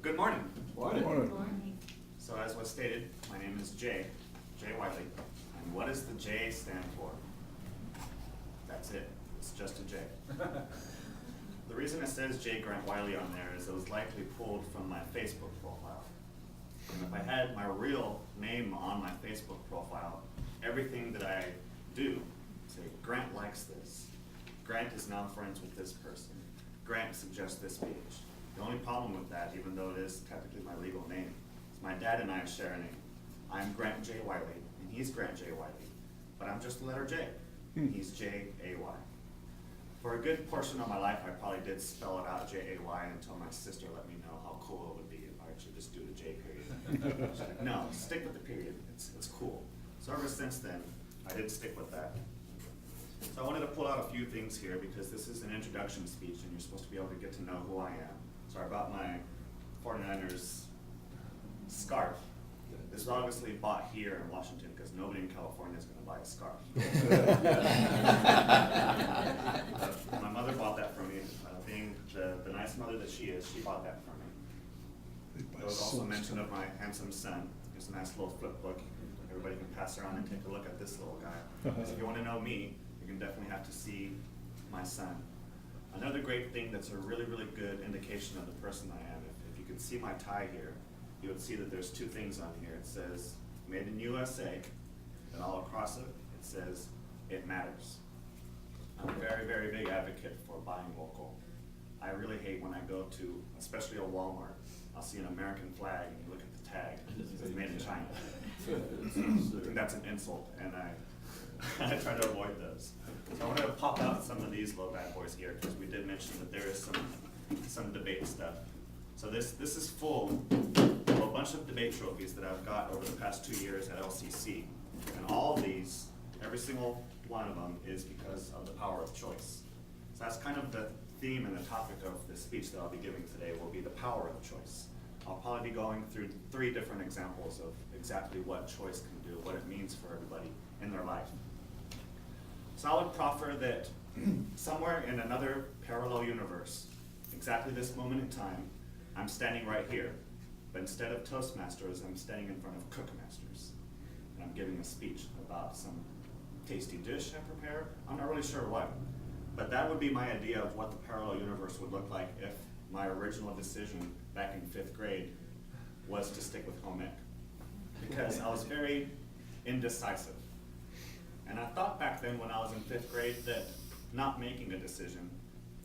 Good morning. Morning. So as was stated, my name is Jay Wylie. And what does the J stand for? That's it. It's just a J. The reason it says J Grant Wylie on there is it was likely pulled from my Facebook profile. And if I had my real name on my Facebook profile, everything that I do, say Grant likes this, Grant is now friends with this person, Grant suggests this page. The only problem with that, even though it is technically my legal name, is my dad and I share a name. I'm Grant J. Wylie, and he's Grant J. Wylie, but I'm just the letter J. He's J-A-Y. For a good portion of my life, I probably did spell it out J-A-Y until my sister let me know how cool it would be if I actually just do the J period. She's like, no, stick with the period, it's cool. So ever since then, I did stick with that. So I wanted to pull out a few things here because this is an introduction speech and you're supposed to be able to get to know who I am. So I brought my 49ers scarf. This is obviously bought here in Washington because nobody in California is going to buy a scarf. My mother bought that for me. Being the nice mother that she is, she bought that for me. There was also mention of my handsome son. There's a nice little flip book. Everybody can pass around and take a look at this little guy. So if you want to know me, you can definitely have to see my son. Another great thing that's a really, really good indication of the person I am, if you can see my tie here, you would see that there's two things on here. It says, made in USA, and all across it, it says, it matters. I'm a very, very big advocate for buying local. I really hate when I go to, especially a Walmart, I'll see an American flag and you look at the tag, it says made in China. I think that's an insult, and I try to avoid those. So I wanted to pop out some of these little bad boys here because we did mention that there is some debate stuff. So this is full of a bunch of debate trophies that I've got over the past 2 years at LCC. And all of these, every single one of them is because of the power of choice. So that's kind of the theme and the topic of the speech that I'll be giving today will be the power of choice. I'll probably be going through 3 different examples of exactly what choice can do, what it means for everybody in their life. So I would proffer that somewhere in another parallel universe, exactly this moment in time, I'm standing right here, but instead of Toastmasters, I'm standing in front of Cookmasters. And I'm giving a speech about some tasty dish I prepared. I'm not really sure what, but that would be my idea of what the parallel universe would look like if my original decision back in 5th grade was to stick with home ec. Because I was very indecisive. And I thought back then when I was in 5th grade that not making a decision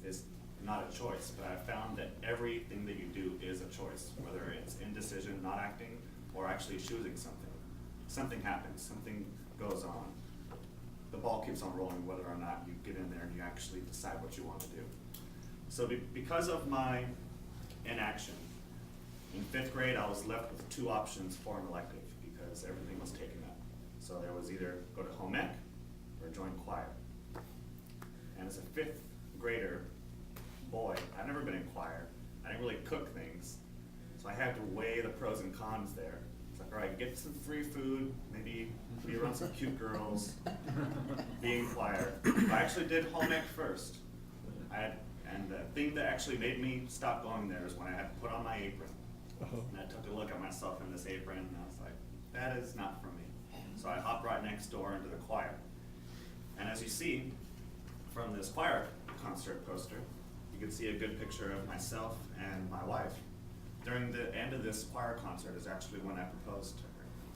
is not a choice, but I found that everything that you do is a choice, whether it's indecision, not acting, or actually choosing something. Something happens, something goes on. The ball keeps on rolling whether or not you get in there and you actually decide what you want to do. So because of my inaction, in 5th grade I was left with 2 options for an elective because everything was taken up. So there was either go to home ec or join choir. And as a 5th grader boy, I've never been in choir. I didn't really cook things. So I had to weigh the pros and cons there. It's like, all right, get some free food, maybe be around some cute girls, be in choir. I actually did home ec first. And the thing that actually made me stop going there is when I had to put on my apron. And I took a look at myself in this apron and I was like, that is not for me. So I hopped right next door into the choir. And as you see from this choir concert poster, you can see a good picture of myself and my wife. During the end of this choir concert is actually when I proposed to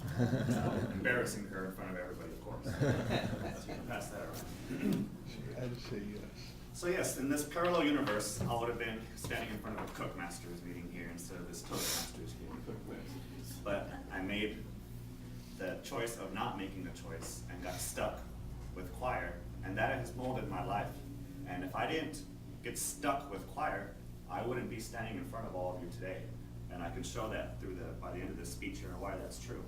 her. Embarrassing her in front of everybody, of course. So you can pass that around. She had to say yes. So yes, in this parallel universe, I would have been standing in front of a Cookmasters meeting here instead of this Toastmasters meeting. But I made the choice of not making a choice and got stuck with choir, and that has molded my life. And if I didn't get stuck with choir, I wouldn't be standing in front of all of you today. And I can show that by the end of this speech here why that's true.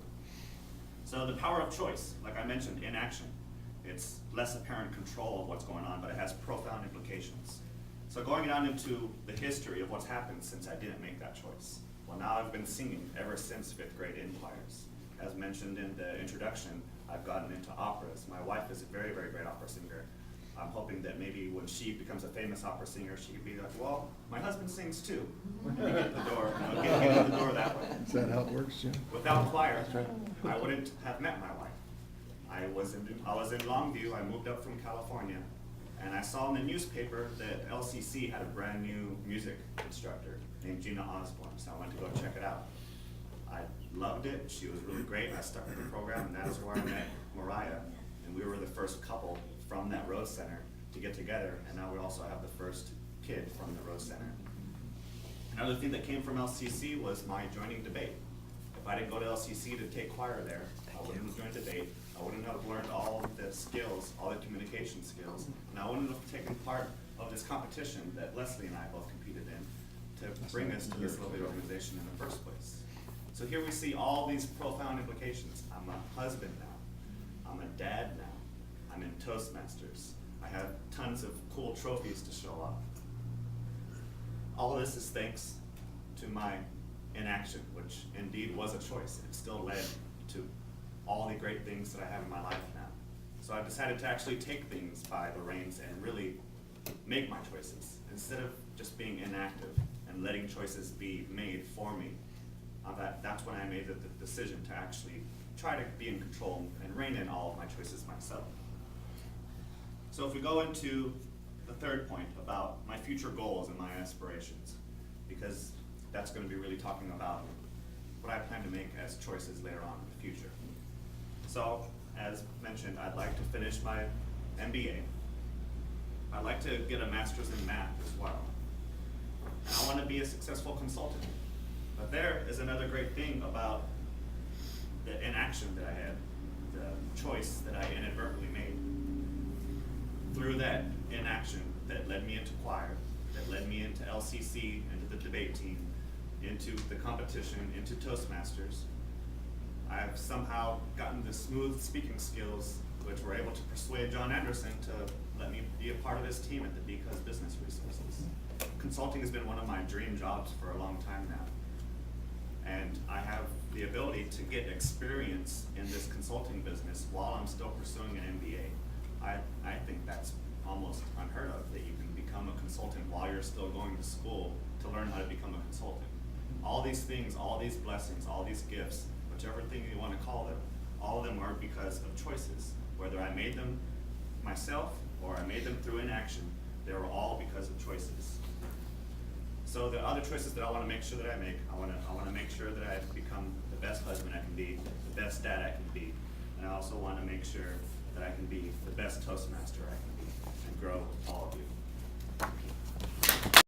So the power of choice, like I mentioned, in action. It's less apparent control of what's going on, but it has profound implications. So going down into the history of what's happened since I didn't make that choice. Well, now I've been singing ever since 5th grade in choirs. As mentioned in the introduction, I've gotten into operas. My wife is a very, very great opera singer. I'm hoping that maybe when she becomes a famous opera singer, she could be like, well, my husband sings too. And get in the door, get in the door that way. Is that how it works, Jim? Without choir, I wouldn't have met my wife. I was in Longview, I moved up from California, and I saw in the newspaper that LCC had a brand new music instructor named Gina Osborne, so I went to go check it out. I loved it, she was really great, I stuck with the program, and that's where I met Mariah, and we were the first couple from that Rose Center to get together, and now we also have the first kid from the Rose Center. Another thing that came from LCC was my joining debate. If I didn't go to LCC to take choir there, I wouldn't have joined debate, I wouldn't have learned all of the skills, all the communication skills, and I wouldn't have taken part of this competition that Leslie and I both competed in to bring us to this lovely organization in the first place. So here we see all these profound implications. I'm a husband now, I'm a dad now, I'm in Toastmasters, I have tons of cool trophies to show off. All of this is thanks to my inaction, which indeed was a choice. It still led to all the great things that I have in my life now. So I decided to actually take things by the reins and really make my choices, instead of just being inactive and letting choices be made for me. That's when I made the decision to actually try to be in control and rein in all of my choices myself. So if we go into the third point about my future goals and my aspirations, because that's going to be really talking about what I plan to make as choices later on in the future. So, as mentioned, I'd like to finish my MBA. I'd like to get a master's in math as well. And I want to be a successful consultant. But there is another great thing about the inaction that I had, the choice that I inadvertently made. Through that inaction that led me into choir, that led me into LCC, into the debate team, into the competition, into Toastmasters, I've somehow gotten the smooth speaking skills which were able to persuade John Anderson to let me be a part of his team at the Because Business Resources. Consulting has been one of my dream jobs for a long time now. And I have the ability to get experience in this consulting business while I'm still pursuing an MBA. I think that's almost unheard of, that you can become a consultant while you're still going to school to learn how to become a consultant. All these things, all these blessings, all these gifts, whichever thing you want to call them, all of them are because of choices. Whether I made them myself or I made them through inaction, they were all because of choices. So the other choices that I want to make sure that I make, I want to make sure that I become the best husband I can be, the best dad I can be, and I also want to make sure that I can be the best Toastmaster I can be and grow with all of you.